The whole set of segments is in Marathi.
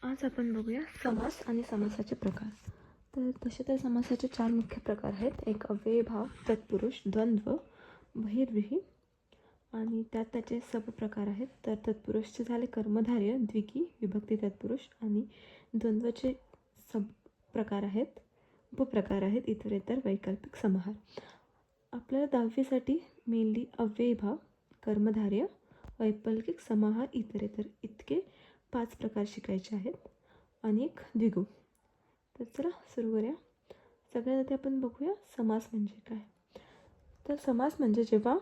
आज आपण बघूया समास आणि समासाचे प्रकार. तसे तर समासाचे 4 मुख्य प्रकार आहेत. एक अव्ययीभाव, तत्पुरुष, द्वंद्व, बहिर्व्रीही आणि त्यात त्याचे प्रकार आहेत. तर तत्पुरुषचे झाले कर्मधारय, द्विकी, विभक्ती तत्पुरुष आणि द्वंद्वचे प्रकार आहेत, उपप्रकार आहेत, इतरेतर, वैकल्पिक, समाहार. आपल्याला 10वीसाठी मेनली अव्ययीभाव, कर्मधारय, वैकल्पिक, समाहार, इतरेतर इतके 5 प्रकार शिकायचे आहेत आणि एक द्विगु. तर चला सुरू करूया. सगळ्यात आधी आपण बघूया समास म्हणजे काय. तर समास म्हणजे जेव्हा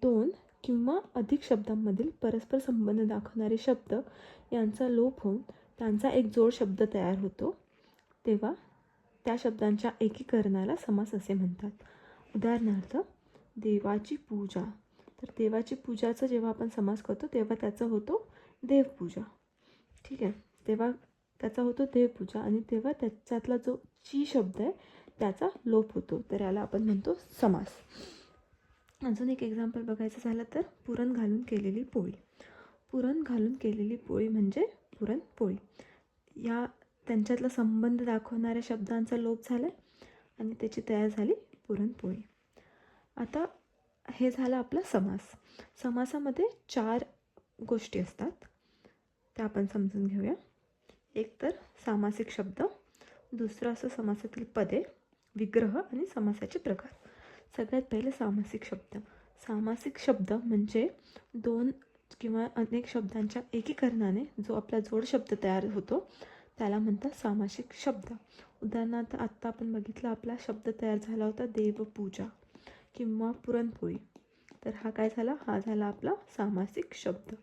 2 किंवा अधिक शब्दांमधील परस्पर संबंध दाखवणारे शब्द यांचा लोप होऊन त्यांचा एक जोड शब्द तयार होतो, तेव्हा त्या शब्दांच्या एकीकरणाला समास असे म्हणतात. उदाहरणार्थ देवाची पूजा. तर देवाची पूजाचं जेव्हा आपण समास करतो तेव्हा त्याचा होतो देवपूजा. ठीक आहे, तेव्हा त्याचा होतो देवपूजा आणि तेव्हा त्याच्यातला जो ची शब्द आहे त्याचा लोप होतो, तर याला आपण म्हणतो समास. अजून एक एक्झाम्पल बघायचं झालं तर पुरण घालून केलेली पोळी. पुरण घालून केलेली पोळी म्हणजे पुरणपोळी. या त्यांच्यातला संबंध दाखवणाऱ्या शब्दांचा लोप झाला आणि त्याची तयार झाली पुरणपोळी. आता हे झालं आपला समास. समासामध्ये 4 गोष्टी असतात, त्या आपण समजून घेऊया. एक तर सामासिक शब्द, दुसरं असं समासातील पदे, विग्रह आणि समासाचे प्रकार. सगळ्यात पहिले सामासिक शब्द. सामासिक शब्द म्हणजे 2 किंवा अनेक शब्दांच्या एकीकरणाने जो आपला जोड शब्द तयार होतो त्याला म्हणतात सामासिक शब्द. उदाहरणार्थ आत्ता आपण बघितलं, आपला शब्द तयार झाला होता देवपूजा किंवा पुरणपोळी. तर हा काय झाला, हा झाला आपला सामासिक शब्द.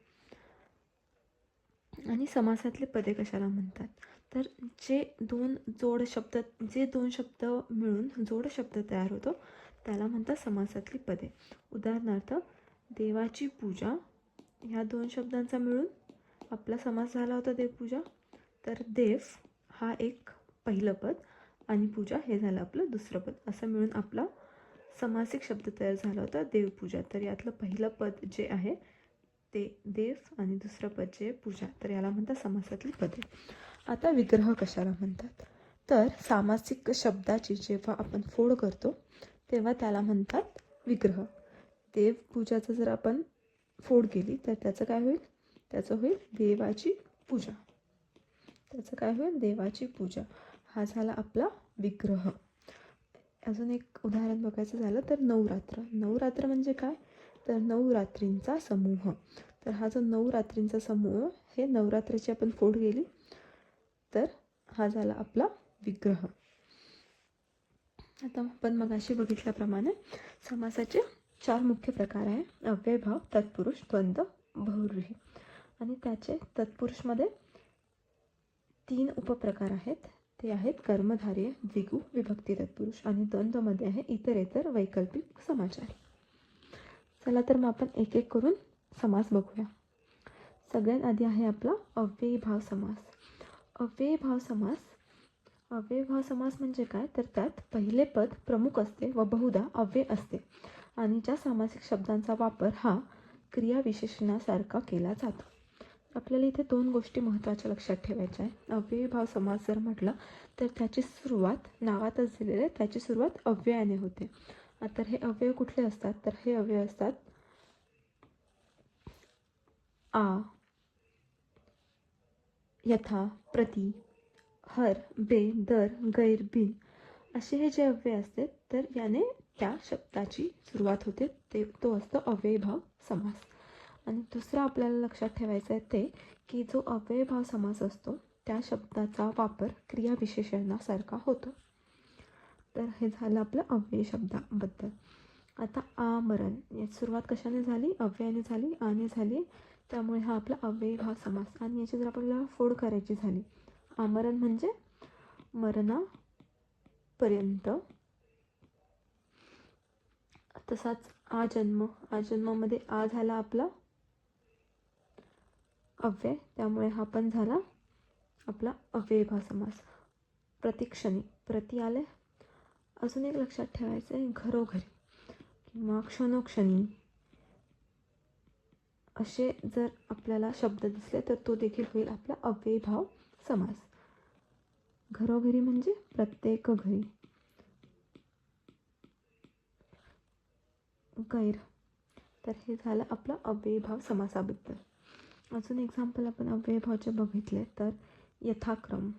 आणि समासातले पदे कशाला म्हणतात, तर जे 2 शब्द मिळून जोड शब्द तयार होतो त्याला म्हणतात समासातली पदे. उदाहरणार्थ देवाची पूजा, ह्या 2 शब्दांचा मिळून आपला समास झाला होता देवपूजा. तर देव हा एक पहिलं पद आणि पूजा हे झालं आपलं दुसरं पद, असं मिळून आपला समासिक शब्द तयार झाला होता देवपूजा. तर यातलं पहिलं पद जे आहे ते देव आणि दुसरं पद जे पूजा, तर याला म्हणतात समासातली पदे. आता विग्रह कशाला म्हणतात, तर सामासिक शब्दाची जेव्हा आपण फोड करतो तेव्हा त्याला म्हणतात विग्रह. देवपूजाचं जर आपण फोड केली तर त्याचं काय होईल, त्याचं होईल देवाची पूजा. त्याचं काय होईल, देवाची पूजा. हा झाला आपला विग्रह. अजून एक उदाहरण बघायचं झालं तर नवरात्र. नवरात्र म्हणजे काय, तर 9 रात्रींचा समूह. तर हा जो 9 रात्रींचा समूह, हे नवरात्रीची आपण फोड केली तर हा झाला आपला विग्रह. आता आपण मगाशी बघितल्याप्रमाणे समासाचे 4 मुख्य प्रकार आहे. अव्ययीभाव, तत्पुरुष, द्वंद्व, बहुव्रीही. आणि त्याचे तत्पुरुषमध्ये 3 उपप्रकार आहेत. ते आहेत कर्मधारय, द्विगु, विभक्ती तत्पुरुष. आणि द्वंद्वमध्ये आहे इतरेतर, वैकल्पिक, समाचार. चला तर मग आपण एक एक करून समास बघूया. सगळ्यात आधी आहे आपला अव्ययीभाव समास. अव्ययीभाव समास म्हणजे काय, तर त्यात पहिले पद प्रमुख असते व बहुधा अव्यय असते आणि ज्या सामासिक शब्दांचा वापर हा क्रियाविशेषणासारखा केला जातो. आपल्याला इथे 2 गोष्टी महत्त्वाच्या लक्षात ठेवायच्या आहे. अव्ययीभाव समास जर म्हटला तर त्याची सुरुवात नावातच दिलेली आहे, त्याची सुरुवात अव्ययाने होते. तर हे अव्यय कुठले असतात, तर हे अव्यय असतात आ, यथा, प्रति, हर, बे, दर, गैर, बिन असे हे जे अव्यय असते तर याने त्या शब्दाची सुरुवात होते, तो असतो अव्ययीभाव समास. आणि दुसरं आपल्याला लक्षात ठेवायचं आहे ते की जो अव्ययीभाव समास असतो त्या शब्दाचा वापर क्रियाविशेषणासारखा होतो. तर हे झालं आपलं अव्यय शब्दाबद्दल. आता आमरण, याची सुरुवात कशाने झाली, अव्ययाने झाली, आने झाली, त्यामुळे हा आपला अव्ययीभाव समास. आणि याची जर आपल्याला फोड करायची झाली, आमरण म्हणजे मरणापर्यंत. तसाच आजन्म, आजन्मामध्ये आ झाला आपला अव्यय, त्यामुळे हा पण झाला आपला अव्ययीभाव समास. प्रतिक्षणी, प्रति आले. अजून एक लक्षात ठेवायचं आहे, घरोघरी किंवा क्षणोक्षणी असे जर आपल्याला शब्द दिसले तर तो देखील होईल आपला अव्ययीभाव समास. घरोघरी म्हणजे प्रत्येक घरी. गैर. तर हे झालं आपलं अव्ययीभाव समासाबद्दल. अजून एक्झाम्पल आपण अव्ययीभावाचे बघितले तर यथाक्रम,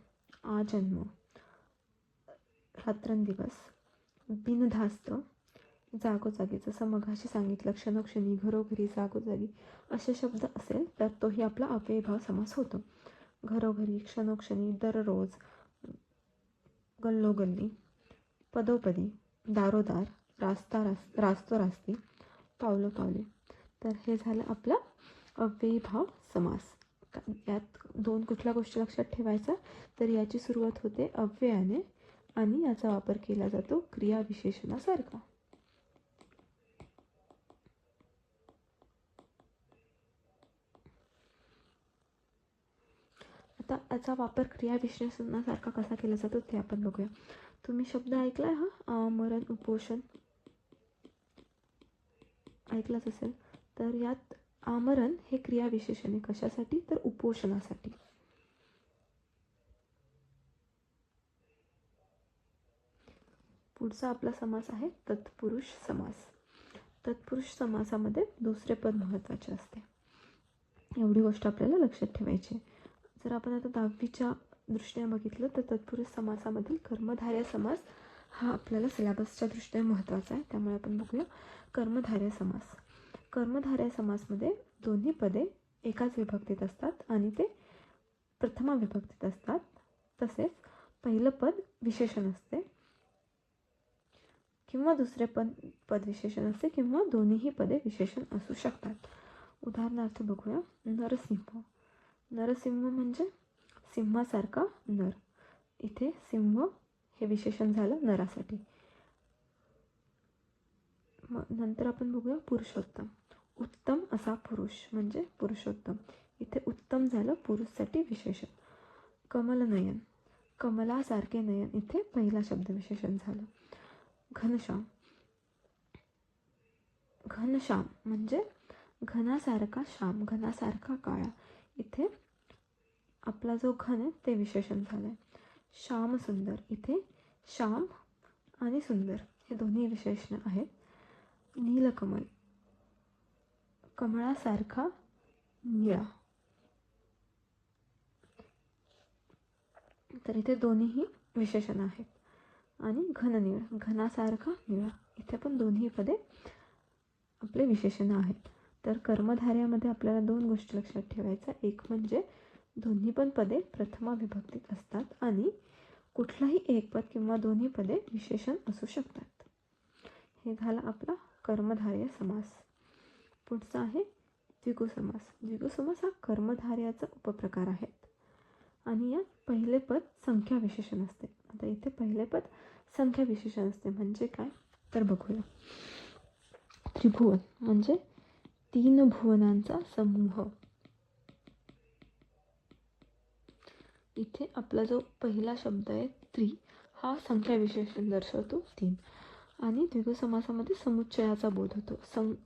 आजन्म, रात्रंदिवस, बिनधास्त, जागोजागी. जसं मघाशी सांगितलं क्षणोक्षणी, घरोघरी, जागोजागी असे शब्द असेल तर तोही आपला अव्ययीभाव समास होतो. घरोघरी, क्षणोक्षणी, दररोज, गल्लोगल्ली, पदोपदी, दारोदार, रास्तोरास्ती, पावलोपावली. तर हे झालं आपला अव्ययीभाव समास. यात दोन कुठल्या गोष्टी लक्षात ठेवायच्या तर याची सुरुवात होते अव्ययाने आणि याचा वापर केला जातो क्रियाविशेषणासारखा. आता याचा वापर क्रियाविशेषणासारखा कसा केला जातो ते आपण बघूया. तुम्ही शब्द ऐकलाय हा, मरण, उपोषण ऐकलंच असेल. तर यात आमरण हे क्रियाविशेषण आहे. कशासाठी तर उपोषणासाठी. पुढचा आपला समास आहे तत्पुरुष समास. तत्पुरुष समासामध्ये दुसरे पद महत्त्वाचे असते. एवढी गोष्ट आपल्याला लक्षात ठेवायची. जर आपण आता 10वीच्या दृष्टीने बघितलं तर तत्पुरुष समासामधील कर्मधारय समास हा आपल्याला सिलेबसच्या दृष्टीने महत्त्वाचा आहे. त्यामुळे आपण बघूया कर्मधारय समास. कर्मधारय समासमध्ये दोन्ही पदे एकाच विभक्तीत असतात आणि ते प्रथमा विभक्तीत असतात. तसेच पहिलं पद विशेषण असते किंवा दुसरे पद विशेषण असते किंवा दोन्हीही पदे विशेषण असू शकतात. उदाहरणार्थ बघूया नरसिंह. नरसिंह म्हणजे सिंहासारखा नर. इथे सिंह हे विशेषण झालं नरासाठी. नंतर आपण बघूया पुरुषोत्तम. उत्तम असा पुरुष म्हणजे पुरुषोत्तम. इथे उत्तम झालं पुरुषसाठी विशेषण. कमलनयन, कमलासारखे नयन, इथे पहिला शब्द विशेषण झालं. घनश्याम, घनश्याम म्हणजे घनासारखा श्याम, घनासारखा काळा. इथे आपला जो घन आहे ते विशेषण झालं आहे. श्याम सुंदर, इथे श्याम आणि सुंदर हे दोन्ही विशेषण आहेत. नीलकमल, कमळासारखा निळा. तर इथे दोन्हीही विशेषण आहेत. आणि घननीळ, घनासारखा निळा, इथे पण दोन्ही पदे आपले विशेषण आहेत. तर कर्मधारयामध्ये आपल्याला दोन गोष्टी लक्षात ठेवायच्या. एक म्हणजे दोन्ही पण पदे प्रथमा विभक्तीत असतात आणि कुठलाही एक पद किंवा दोन्ही पदे विशेषण असू शकतात. हे झाला आपला कर्मधारय समास. पुढचा आहे द्विगु समास. द्विगु समास हा कर्मधारयाचा उपप्रकार आहे आणि यात पहिले पद संख्या विशेषण असते. आता इथे पहिले पद संख्या विशेषण असते म्हणजे काय तर बघूया. त्रिभुवन म्हणजे 3 भुवनांचा समूह. इथे आपला जो पहिला शब्द आहे त्रि हा संख्या विशेषण दर्शवतो 3. आणि द्विगु समासामध्ये समुच्चयाचा बोध होतो,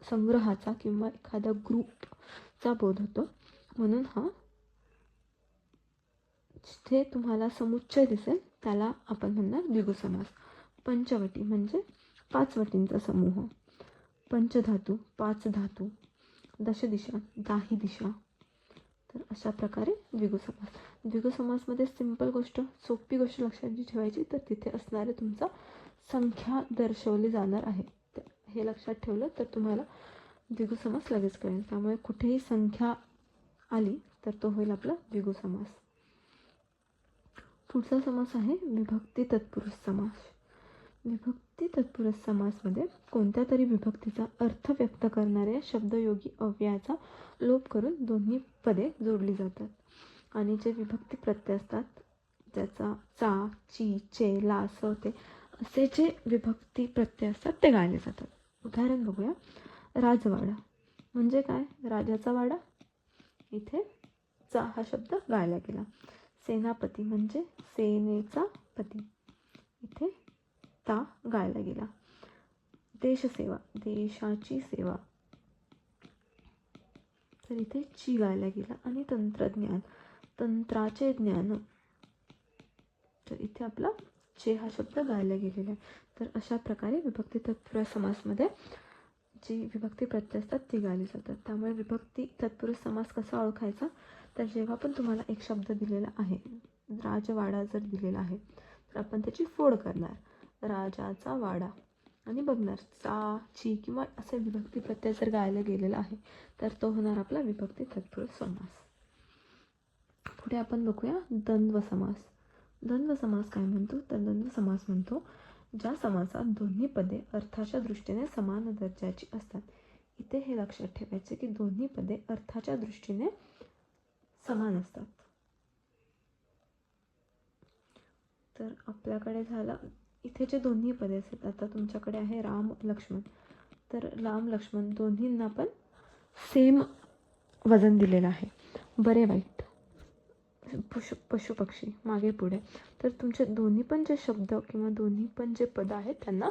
संग्रहाचा किंवा एखादा ग्रुपचा बोध होतो. म्हणून हा जिथे तुम्हाला समुच्चय दिसेल त्याला आपण म्हणणार द्विगु समास. पंचवटी म्हणजे 5 वटींचा समूह. पंचधातू 5 धातू. दशदिशा 10 दिशा. तर अशा प्रकारे द्विगु समास. द्विगु समासमध्ये सिंपल गोष्ट, सोपी गोष्ट लक्षात जी ठेवायची तर तिथे असणारे तुमचा संख्या दर्शवली जाणार आहे. हे लक्षात ठेवलं तर तुम्हाला द्विगु समास लगेच कळेल. त्यामुळे कुठेही संख्या आली तर तो होईल आपला द्विगु समास. पुढचा समास आहे विभक्ती तत्पुरुष समास. विभक्ती तत्पुरुष समासमध्ये कोणत्या तरी विभक्तीचा अर्थ व्यक्त करणाऱ्या शब्दयोगी अव्ययाचा लोप करून दोन्ही पदे जोडली जातात आणि जे विभक्ती प्रत्यय असतात त्याचा चा, ची, चे, ला, स, ते असे जे विभक्ती प्रत्यय असतात ते गाळले जातात. उदाहरण बघूया. राजवाडा म्हणजे काय, राजाचा वाडा. इथे चा हा शब्द गाळला गेला. सेनापती म्हणजे सेनेचा पती. इथे ता गाळला गेला. देशसेवा, देशाची सेवा. तर इथे ची गाळला गेला. आणि तंत्रज्ञान, तंत्राचे ज्ञान. तर इथे आपला जे हा शब्द गायला गेलेला आहे. तर अशा प्रकारे विभक्ती तत्पुरुष समासमध्ये जी विभक्ती प्रत्यय असतात ती गायली जातात. त्यामुळे विभक्ती तत्पुरुष समास कसा ओळखायचा, तर जेव्हा पण तुम्हाला एक शब्द दिलेला आहे, राजवाडा जर दिलेला आहे तर आपण त्याची फोड करणार, राजाचा वाडा, आणि बघणार चा, ची किंवा असे विभक्ती प्रत्यय जर गायला गेलेला आहे तर तो होणार आपला विभक्ती तत्पुरुष समास. पुढे आपण बघूया द्वंद्व समास. द्वंद्व समास काय म्हणतो, तर द्वंद्व समास म्हणतो ज्या समासात दोन्ही पदे अर्थाच्या दृष्टीने समान दर्जाची असतात. इथे हे लक्षात ठेवायचे की दोन्ही पदे अर्थाच्या दृष्टीने समान असतात. तर आपल्याकडे झालं इथे जे दोन्ही पदे असतात, आता तुमच्याकडे आहे राम लक्ष्मण, तर राम लक्ष्मण दोन्हींना पण सेम वजन दिलेलं आहे. बरे वाईट, पशु पक्षी, मागे पुढे, तर तुमचे दोन्ही पण जे शब्द किंवा दोन्ही पण जे पद आहेत त्यांना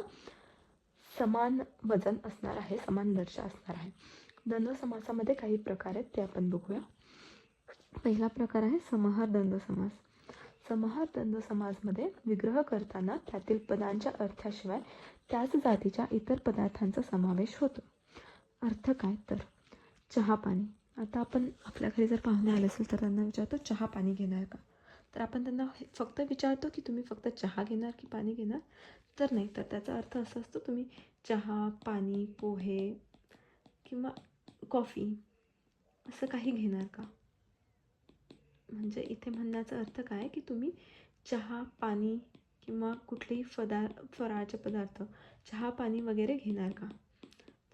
समान वजन असणार आहे, समान दर्जा असणार आहे. द्वंद्व समासामध्ये काही प्रकार आहेत ते आपण बघूया. पहिला प्रकार आहे समाहार द्वंद्व समास. समाहार द्वंद्व समासमध्ये विग्रह करताना त्यातील पदांच्या अर्थाशिवाय त्याच जातीच्या इतर पदार्थांचा समावेश होतो. अर्थ काय, तर चहा पाणी. आता आपण आपल्या घरी जर पाहुणे आले असेल तर त्यांना विचारतो चहा पाणी घेणार का, तर आपण त्यांना फक्त विचारतो की तुम्ही फक्त चहा घेणार की पाणी घेणार, तर नाही, तर त्याचा अर्थ असा असतो तुम्ही चहा, पाणी, पोहे किंवा कॉफी असं काही घेणार का. म्हणजे इथे म्हणण्याचा अर्थ काय की तुम्ही चहा, पाणी किंवा कुठलेही फराळाचे पदार्थ, चहा, पाणी वगैरे घेणार का.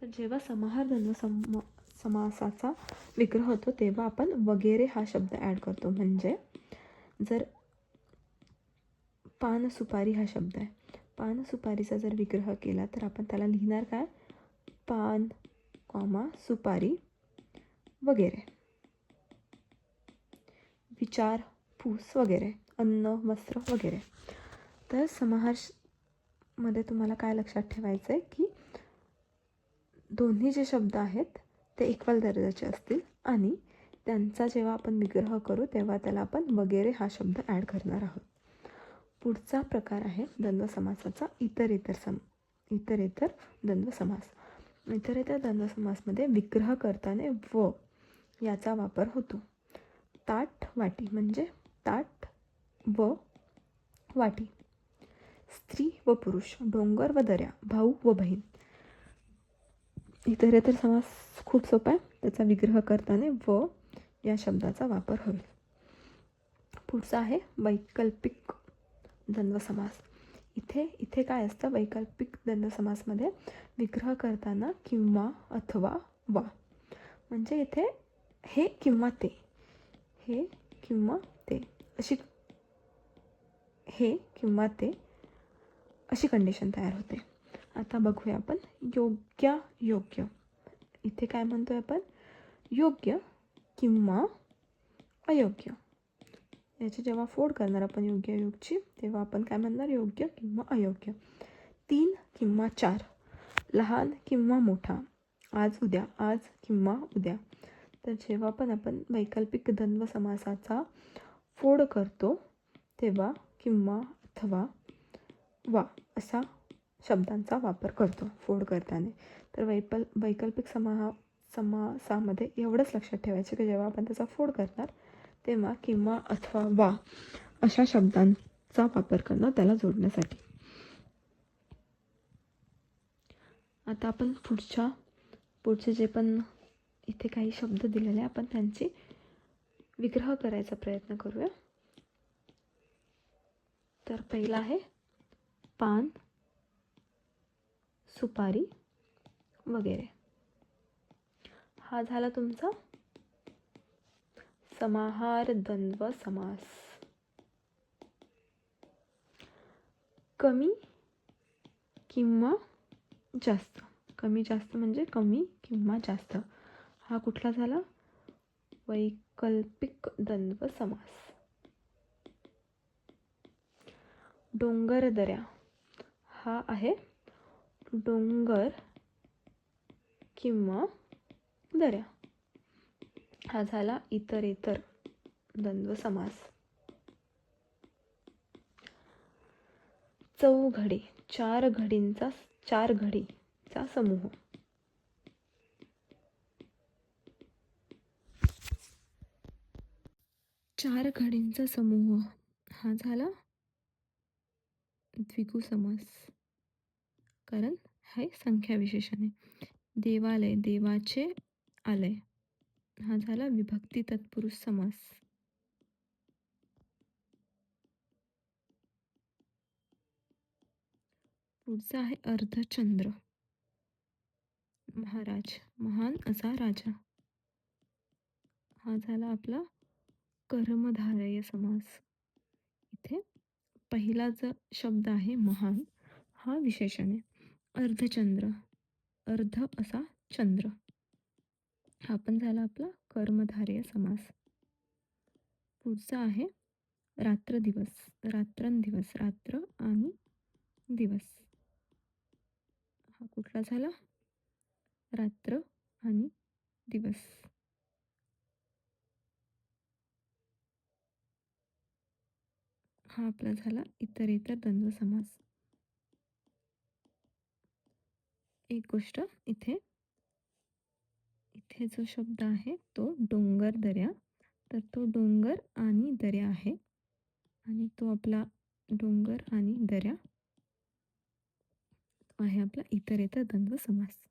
तर जेव्हा समाहार द्वंद्व समासाचा विग्रह होतो तेव्हा आपण वगैरे हा शब्द ॲड करतो. म्हणजे जर पान सुपारी हा शब्द आहे, पान सुपारीचा जर विग्रह केला तर आपण त्याला लिहिणार काय, पान, सुपारी वगैरे. विचार, फूस वगैरे, अन्न, वस्त्र वगैरे. तर समाहार मध्ये तुम्हाला काय लक्षात ठेवायचं आहे की दोन्ही जे शब्द आहेत ते इक्वल दर्जाचे असतील आणि त्यांचा जेव्हा आपण विग्रह करू तेव्हा त्याला आपण वगैरे हा शब्द ॲड करणार आहोत. पुढचा प्रकार आहे द्वंद्व समासाचा इतरेतर द्वंद्व समास. इतरेतर द्वंद्व समासमध्ये विग्रह करताना व याचा वापर होतो. ताट, वाटी म्हणजे ताट व वाटी. स्त्री व पुरुष, डोंगर व दऱ्या, भाऊ व बहीण. इतरेतर समास खूप सोपा आहे, त्याचा विग्रह करताना व या शब्दाचा वापर होईल. पुढचा आहे वैकल्पिक द्वंद्व समास. इथे काय असतं, वैकल्पिक द्वंद्व समासमध्ये विग्रह करताना किंवा अथवा वा, म्हणजे इथे हे किंवा ते, हे किंवा ते अशी, हे किंवा ते अशी कंडिशन तयार होते. आता बघूया आपण योग्य. इथे काय म्हणतोय आपण, योग्य किंवा अयोग्य. याची जेव्हा फोड करणार आपण योग्य अयोग्यची तेव्हा आपण काय म्हणणार, योग्य किंवा अयोग्य. 3 किंवा 4, लहान किंवा मोठा, आज उद्या, आज किंवा उद्या. तर जेव्हा पण आपण वैकल्पिक द्वंद्व समासाचा फोड करतो तेव्हा किंवा अथवा वा असा शब्दांचा वापर करतो फोड करताना. तर वैकल्पिक समासामध्ये एवढंच लक्षात ठेवायचं की जेव्हा आपण त्याचा फोड करणार तेव्हा किंवा अथवा वा अशा शब्दांचा वापर करणं त्याला जोडण्यासाठी. आता आपण पुढचे जे पण इथे काही शब्द दिलेले आपण त्यांचे विग्रह करायचा प्रयत्न करूया. तर पहिला आहे पान, सुपारी वगैरे. हा झाला तुमचा समाहार द्वंद्व समास. कमी किंवा जास्त, कमी जास्त म्हणजे कमी किंवा जास्त, हा कुठला झाला, वैकल्पिक द्वंद्व समास. डोंगर दऱ्या हा आहे डोंगर किंवा दऱ्या, हा झाला इतरेतर द्वंद्व समास. चौघडी, चार घडीचा समूह. चार घडींचा समूह हा झाला द्विगु समास, कारण हे संख्या विशेषण आहे. देवालय, देवाचे आलय हा झाला विभक्ती तत्पुरुष समास. पुढचा आहे अर्धचंद्र. महाराज, महान असा राजा हा झाला आपला कर्मधारय समास. इथे पहिला जो शब्द आहे महान हा विशेषण आहे. अर्धचंद्र, अर्ध असा चंद्र हा पण झाला आपला कर्मधारय समास. पुढचा आहे रात्रदिवस, रात्रंदिवस, रात्र आणि दिवस हा कुठला झाला? रात्र आणि दिवस. हा आपला झाला इतरेतर द्वंद्व समास. एक गोष्ट इथे जो शब्द आहे तो डोंगर दऱ्या, तर तो डोंगर आणि दऱ्या आहे आणि तो आपला डोंगर आणि दऱ्या आहे आपला इतरेतर द्वंद्व समास.